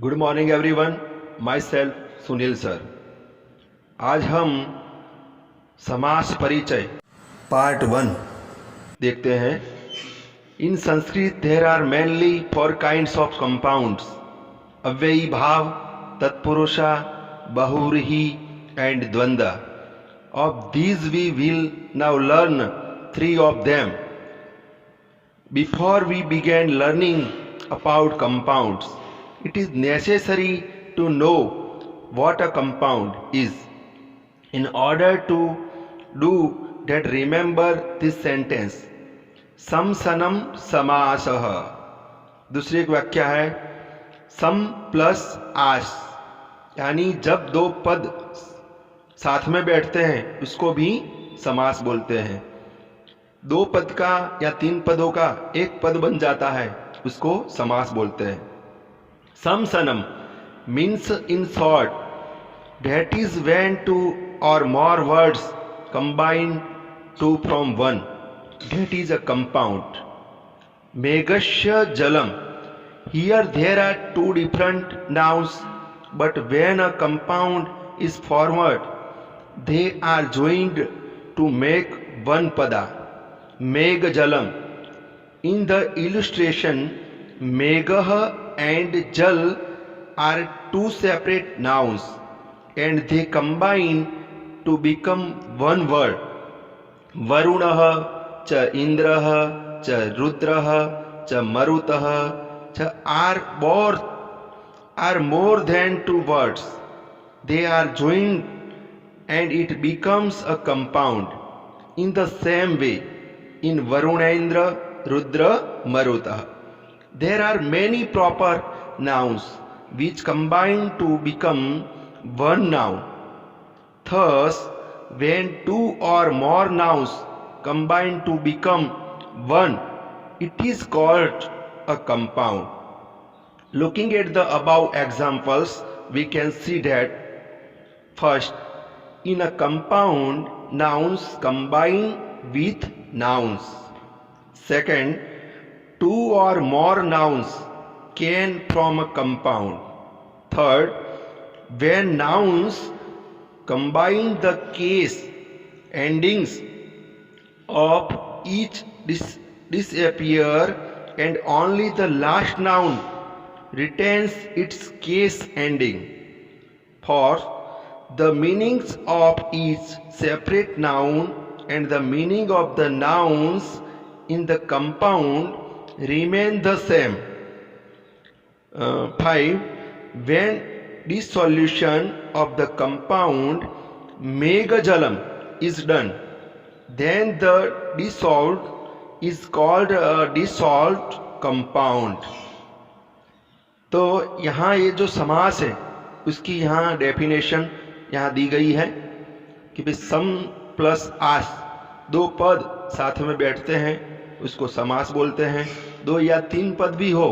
Good morning everyone, my self Sunil sir. आज हम समास परिचय पार्ट 1 देखते हैं। In Sanskrit there are mainly 4 kinds of compounds: avyayibhava, tatpurusha, bahuvrihi and dvandva. Of these we will now learn 3 of them. Before we begin learning about compounds, it is necessary to know what a compound is. In order to do that, remember this sentence: सम सनम समासः. दूसरी एक व्याख्या है सम plus आस, यानी जब दो पद साथ में बैठते हैं उसको भी समास बोलते हैं। दो पद का या 3 पदों का एक पद बन जाता है उसको समास बोलते हैं। सम सनम means in short that is when 2 or more words combine 2 from 1, that is a compound. Meghasya jalam, here there are 2 different nouns, but when a compound is formed they are joined to make one pada. Megha jalam. In the illustration, Megha and Jal are 2 separate nouns and they combine to become one word. Varunah cha Indrah cha Rudrah cha Marutah cha are more than 2 words. They are joined and it becomes a compound. In the same way, in Varunendra, Rudra, Maruta, there are many proper nouns which combine to become one noun. Thus, when 2 or more nouns combine to become one, it is called a compound. Looking at the above examples, we can see that first, in a compound, nouns combine with nouns. Second, 2 or more nouns can form a compound. Third, when nouns combine, the case endings of each disappear and only the last noun retains its case ending. Fourth, the meanings of each separate noun and the meaning of the nouns in the compound remain the same. 5. When dissolution of the compound Meghajalam is done, then the dissolved is called a dissolved compound. तो यहाँ ये जो समास है उसकी यहाँ definition यहाँ दी गई है कि भाई सम प्लस आस, 2 पद साथ में बैठते हैं उसको समास बोलते हैं। 2 या 3 पद भी हो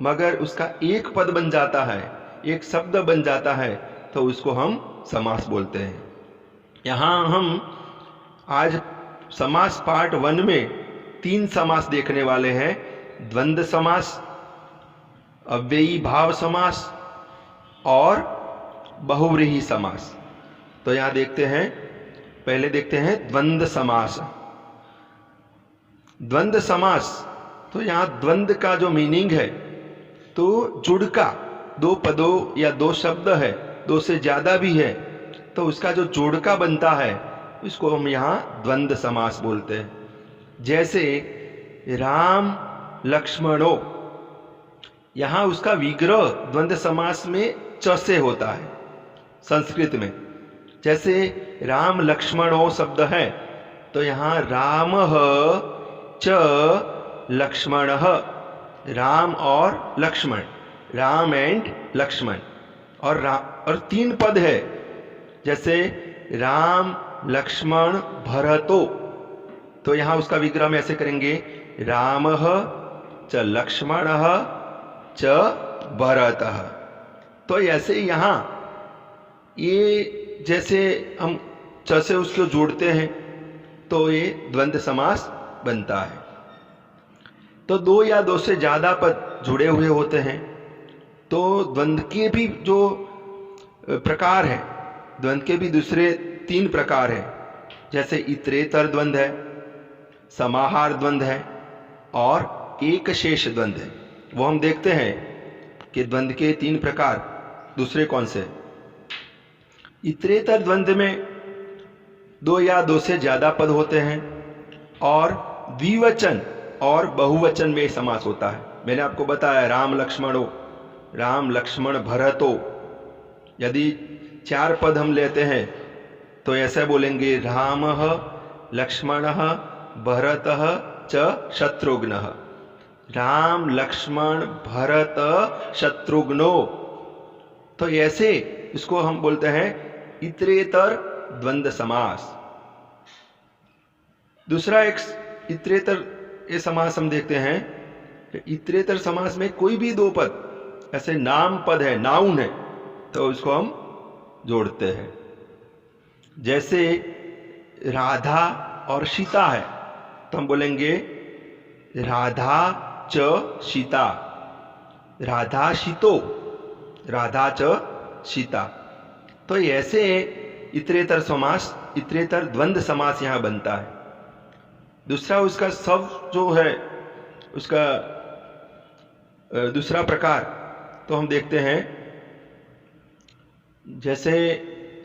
मगर उसका एक पद बन जाता है, एक शब्द बन जाता है, तो उसको हम समास बोलते हैं। यहाँ हम आज समास पार्ट 1 में 3 समास देखने वाले हैं: द्वंद्व समास, अव्ययी भाव समास और बहुव्रीहि समास। तो यहां देखते हैं, पहले देखते हैं द्वंद्व समास। द्वंद्व समास, तो यहां द्वंद्व का जो मीनिंग है तो जुड़का, 2 पदों या 2 शब्द है, 2 से ज्यादा भी है तो उसका जो जोड़का बनता है उसको हम यहां द्वंद्व समास बोलते हैं। जैसे राम लक्ष्मणो, यहां उसका विग्रह द्वंद्व समास में च से होता है संस्कृत में। जैसे राम लक्ष्मणो शब्द है तो यहां राम च लक्ष्मण, राम और लक्ष्मण, राम एंड लक्ष्मण। और 3 पद है, जैसे राम लक्ष्मण भरतो, तो यहां उसका विग्रह हम ऐसे करेंगे राम च लक्ष्मण च भरतः। तो ऐसे ही यहाँ ये जैसे हम च से उसको जोड़ते हैं तो ये द्वंद्व समास बनता है। तो 2 या 2 से ज्यादा पद जुड़े हुए होते हैं तो द्वंद्व के भी जो प्रकार है, द्वंद्व के भी दूसरे 3 प्रकार है, जैसे इतरेतर द्वंद्व है, समाहार द्वंद्व है और एक शेष द्वंद्व है। वो हम देखते हैं कि द्वंद्व के 3 प्रकार दूसरे कौन से। इतरेतर द्वंद्व में 2 या 2 से ज्यादा पद होते हैं और द्विवचन और बहुवचन में समास होता है। मैंने आपको बताया राम लक्ष्मणो, राम लक्ष्मण भरतो। यदि 4 पद हम लेते हैं तो ऐसे बोलेंगे रामः लक्ष्मणः भरतः च शत्रुघ्नः। राम लक्ष्मण भरत शत्रुघ्नो। तो ऐसे इसको हम बोलते हैं इतरेतर द्वंद्व समास। दूसरा एक इतरेतर ये समास हम देखते हैं। इतरेतर समास में कोई भी 2 पद, ऐसे नाम पद है, नाउन है, तो उसको हम जोड़ते हैं। जैसे राधा और सीता है तो हम बोलेंगे राधा च सीता, राधा सीतो, राधा च सीता। तो ऐसे इतरेतर समास, इतरेतर द्वंद्व समास यहां बनता है। दूसरा उसका शब्द जो है, उसका दूसरा प्रकार तो हम देखते हैं, जैसे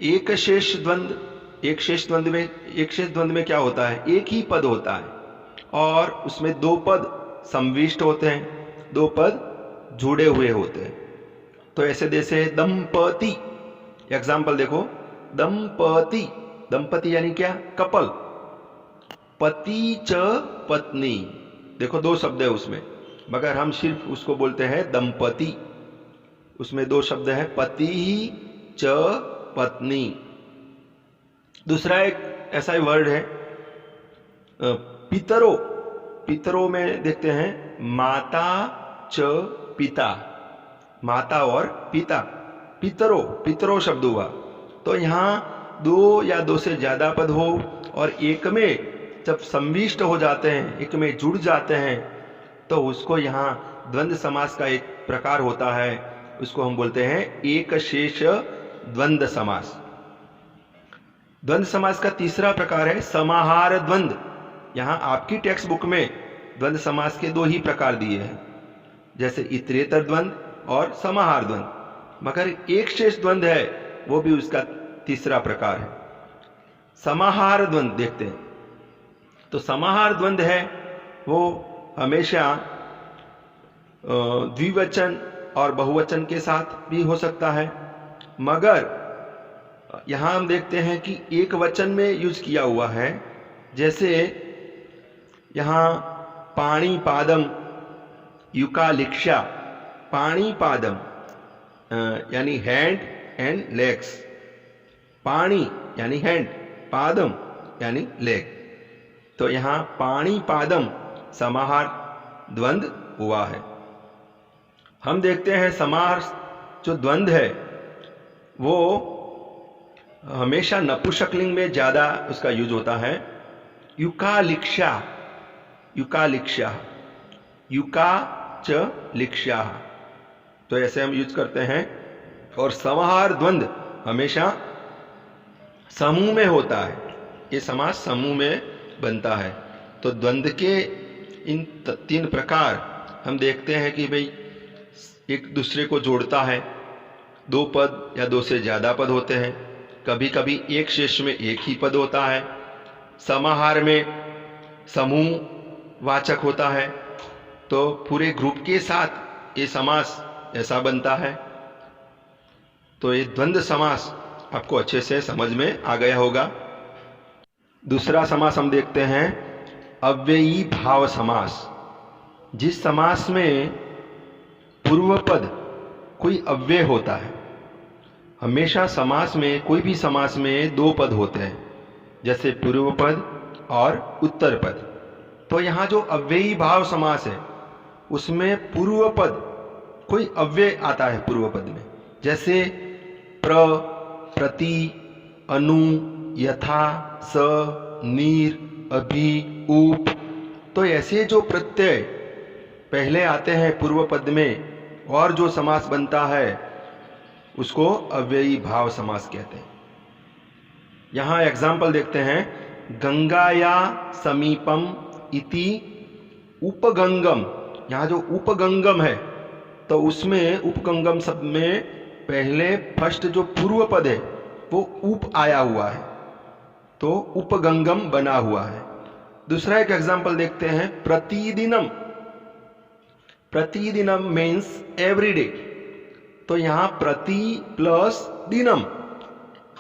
एक शेष द्वंद्व। एक शेष द्वंद्व में क्या होता है, एक ही पद होता है और उसमें 2 पद संविष्ट होते हैं, 2 पद जुड़े हुए होते हैं। तो ऐसे जैसे दंपति, एग्जाम्पल देखो, दंपति, दंपति यानी क्या, कपल। पति च पत्नी, देखो 2 शब्द है उसमें, मगर हम सिर्फ उसको बोलते हैं दंपति। उसमें 2 शब्द है, पति ही च पत्नी। दूसरा एक ऐसा ही वर्ड है पितरो। पितरो में देखते हैं माता च पिता, माता और पिता, पितरो, पितरो शब्द हुआ। तो यहां 2 या 2 से ज्यादा पद हो और एक में जब संविष्ट हो जाते हैं, एक में जुड़ जाते हैं, तो उसको यहां द्वंद्व समास का एक प्रकार होता है, उसको हम बोलते हैं एक शेष द्वंद्व समास। द्वंद्व समास का तीसरा प्रकार है समाहार द्वंद्व। यहां आपकी टेक्स्ट बुक में द्वंद्व समास के 2 ही प्रकार दिए हैं, जैसे इतरेतर द्वंद्व और समाहार द्वंद्व, मगर एक शेष द्वंद्व है, वो भी उसका तीसरा प्रकार है। समाहार द्वंद्व देखते हैं। तो समाहार द्वंद्व है वो हमेशा द्विवचन और बहुवचन के साथ भी हो सकता है, मगर यहां हम देखते हैं कि एक वचन में यूज किया हुआ है। जैसे यहां पाणी पादम युकालिक्षा, पाणी पादम यानी हैंड एंड लेग्स, पाणी यानी हैंड, पादम यानी लेग। तो यहां पाणी पादम समाहार द्वंद्व हुआ है। हम देखते हैं समाहार जो द्वंद्व है वो हमेशा नपुंसकलिंग में ज्यादा उसका यूज होता है। युकालिक्षा, युकालिक्षा, युका च लिक्षा, तो ऐसे हम यूज करते हैं। और समाहार द्वंद्व हमेशा समूह में होता है, ये समास समूह में बनता है। तो द्वंद्व के इन 3 प्रकार हम देखते हैं कि भाई एक दूसरे को जोड़ता है, 2 पद या 2 से ज्यादा पद होते हैं, कभी कभी एक शेष में एक ही पद होता है, समाहार में समूह वाचक होता है, तो पूरे ग्रुप के साथ ये समास ऐसा बनता है। तो ये द्वंद्व समास आपको अच्छे से समझ में आ गया होगा। दूसरा समास हम देखते हैं अव्ययी भाव समास। जिस समास में पूर्व पद कोई अव्यय होता है, हमेशा समास में, कोई भी समास में 2 पद होते हैं, जैसे पूर्व पद और उत्तर पद। तो यहाँ जो अव्ययी भाव समास है उसमें पूर्व पद कोई अव्यय आता है पूर्व पद में, जैसे प्र, प्रति, अनु, यथा, स, नीर, अभि, उप। तो ऐसे जो प्रत्यय पहले आते हैं पूर्व पद में और जो समास बनता है उसको अव्ययी भाव समास कहते हैं। यहां एग्जाम्पल देखते हैं, गंगाया समीपम इति उपगंगम। यहां जो उपगंगम है तो उसमें उपगंगम शब्द में पहले फर्स्ट जो पूर्व पद है वो उप आया हुआ है, तो उपगंगम बना हुआ है। दूसरा एक एग्जाम्पल देखते हैं, प्रतिदिनम। प्रतिदिनम मीन्स एवरीडे, तो यहां प्रति प्लस दिनम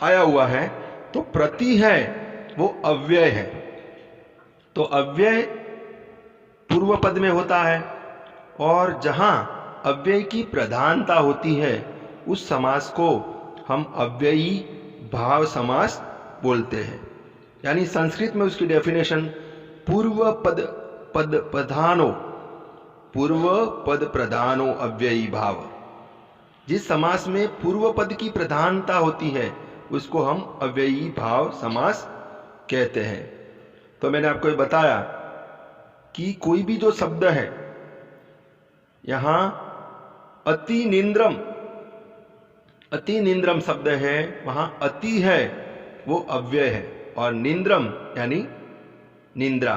आया हुआ है, तो प्रति है वो अव्यय है, तो अव्यय पूर्व पद में होता है, और जहां अव्यय की प्रधानता होती है उस समास को हम अव्ययी भाव समास बोलते हैं। यानी संस्कृत में उसकी डेफिनेशन पूर्व पद प्रधानो, पूर्व पद प्रधानो अव्ययी भाव। जिस समास में पूर्व पद की प्रधानता होती है उसको हम अव्ययी भाव समास कहते हैं। तो मैंने आपको ये बताया कि कोई भी जो शब्द है, यहां अति निंद्रम, अति निंद्रम शब्द है, वहां अति है वो अव्यय है, और निंद्रम यानी निंद्रा।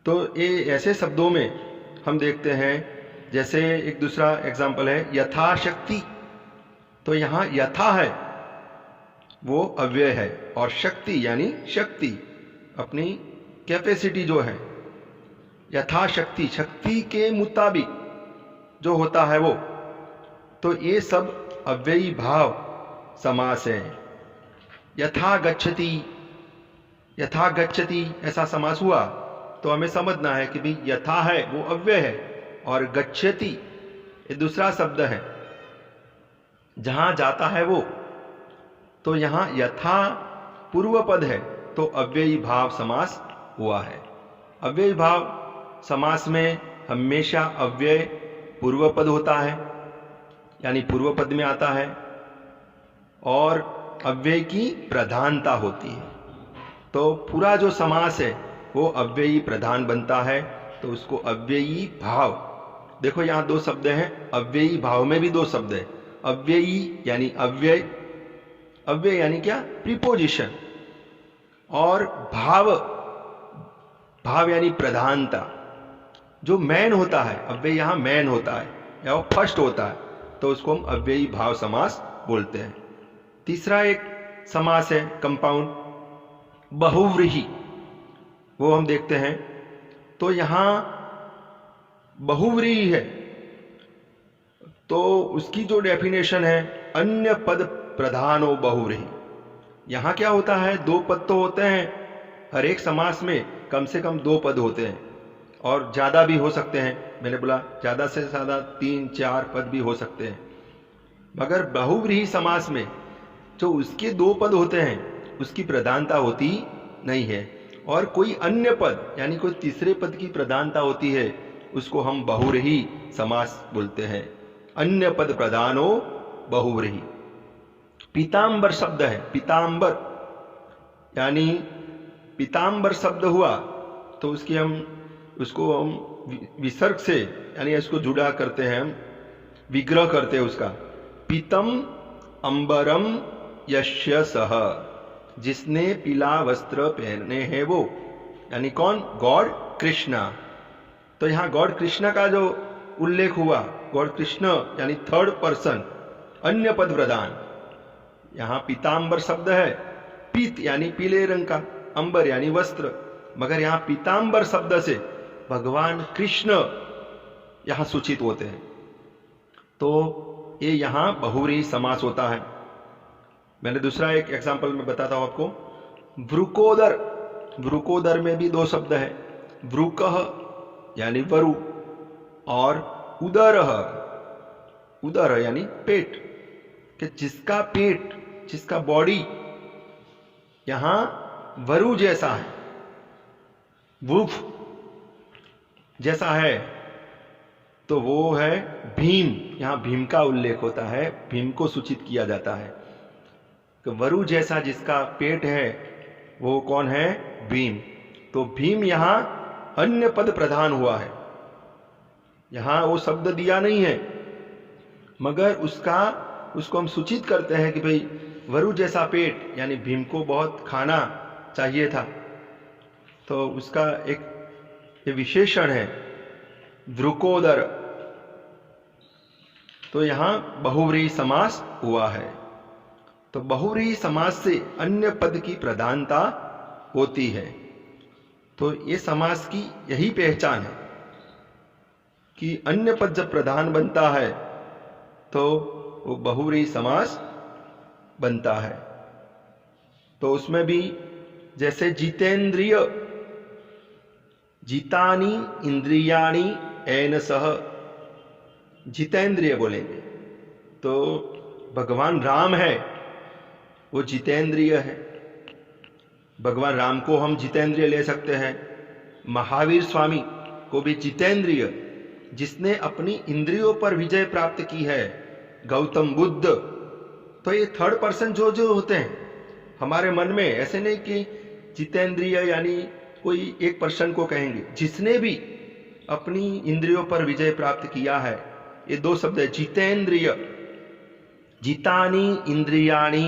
तो ये ऐसे शब्दों में हम देखते हैं, जैसे एक दूसरा एग्जाम्पल है यथाशक्ति, तो यहां यथा है वो अव्यय है, और शक्ति यानी शक्ति, अपनी कैपेसिटी जो है, यथाशक्ति शक्ति के मुताबिक जो होता है वो, तो ये सब अव्ययी भाव समास है। यथा गच्छति, यथा गच्छति ऐसा समास हुआ तो हमें समझना है कि भाई यथा है वो अव्यय है, और गच्छति ये दूसरा शब्द है, जहां जाता है वो, तो यहां यथा पूर्व पद है तो अव्ययी भाव समास हुआ है। अव्ययी भाव समास में हमेशा अव्यय पूर्व पद होता है, यानी पूर्व पद में आता है, और अव्यय की प्रधानता होती है। तो पूरा जो समास है वो अव्ययी प्रधान बनता है, तो उसको अव्ययी भाव। देखो यहां दो शब्द हैं, अव्ययी भाव में भी दो शब्द है, अव्ययी यानी अव्यय, अव्यय यानी क्या, प्रीपोजिशन, और भाव, भाव यानी प्रधानता। जो मैन होता है, अव्यय यहां मैन होता है या वो फर्स्ट होता है, तो उसको हम अव्ययी भाव समास बोलते हैं। तीसरा एक समास है कंपाउंड, बहुव्रीहि, वो हम देखते हैं। तो यहां बहुव्रीहि है तो उसकी जो डेफिनेशन है अन्य पद प्रधानो बहुव्रीहि। यहां क्या होता है, दो पद तो होते हैं, हर एक समास में कम से कम दो पद होते हैं, और ज्यादा भी हो सकते हैं। मैंने बोला ज्यादा से ज्यादा 3-4 पद भी हो सकते हैं, मगर बहुव्रीहि समास में जो उसके दो पद होते हैं उसकी प्रधानता होती नहीं है, और कोई अन्य पद यानी कोई तीसरे पद की प्रधानता होती है, उसको हम बहुव्रीहि समास बोलते हैं। अन्य पद प्रधानो बहुव्रीहि। पीतांबर शब्द है, पीतांबर यानी पीतांबर शब्द हुआ तो उसको हम विसर्ग से यानी इसको जुड़ा करते हैं, हम विग्रह करते हैं उसका। पीतम अंबरम यस्य सह, जिसने पीला वस्त्र पहने हैं वो, यानी कौन, गॉड कृष्णा। तो यहां गॉड कृष्णा का जो उल्लेख हुआ, गॉड कृष्ण यानी थर्ड पर्सन, अन्य पद प्रधान। यहां पीतांबर शब्द है, पीत यानी पीले रंग का, अंबर यानी वस्त्र, मगर यहां पीतांबर शब्द से भगवान कृष्ण यहां सूचित होते हैं, तो ये यहां बहुव्रीहि समास होता है। मैंने दूसरा एक एग्जांपल में बताता हूं आपको, वृकोदर। वृकोदर में भी दो शब्द है, वृकः यानी वरु, और उदरः, उदर यानी पेट, कि जिसका पेट, जिसका बॉडी यहां वरु जैसा है, वुल्फ जैसा है, तो वो है भीम। यहां भीम का उल्लेख होता है, भीम को सूचित किया जाता है कि वरु जैसा जिसका पेट है वो कौन है, भीम। तो भीम यहां अन्य पद प्रधान हुआ है, यहाँ वो शब्द दिया नहीं है, मगर उसको हम सूचित करते हैं कि भाई वरु जैसा पेट, यानी भीम को बहुत खाना चाहिए था, तो उसका एक विशेषण है द्रुकोदर। तो यहाँ बहुव्रीहि समास हुआ है। तो बहुव्रीहि समास से अन्य पद की प्रधानता होती है। तो ये समास की यही पहचान है कि अन्य पद जब प्रधान बनता है तो वो बहुव्रीहि समास बनता है। तो उसमें भी जैसे जितेंद्रिय, जितानि इंद्रियाणि एन सह, जितेंद्रिय बोलेंगे तो भगवान राम है वो जितेंद्रिय है। भगवान राम को हम जितेंद्रिय ले सकते हैं। महावीर स्वामी को भी जितेंद्रिय, जिसने अपनी इंद्रियों पर विजय प्राप्त की है, गौतम बुद्ध। तो ये थर्ड पर्सन जो होते हैं हमारे मन में, ऐसे नहीं कि जितेंद्रिय यानी कोई एक पर्सन को कहेंगे, जिसने भी अपनी इंद्रियों पर विजय प्राप्त किया है। ये दो शब्द है, जितेंद्रिय, जितानि इंद्रियाणि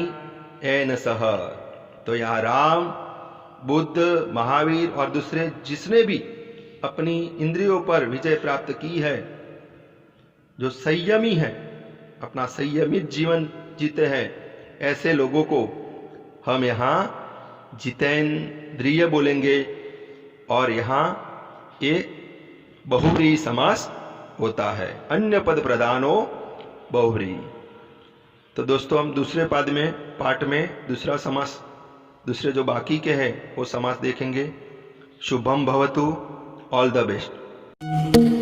एन सह। तो यहाँ राम, बुद्ध, महावीर और दूसरे जिसने भी अपनी इंद्रियों पर विजय प्राप्त की है, जो संयमी है, अपना संयमित जीवन जीते हैं, ऐसे लोगों को हम यहाँ जितेंद्रिय बोलेंगे। और यहाँ ये बहुव्रीहि समास होता है, अन्य पद प्रधानो बहुव्रीहि। तो दोस्तों हम दूसरे पाठ में दूसरा समास, दूसरे जो बाकी के हैं वो समास देखेंगे। शुभम भवतु, ऑल द बेस्ट।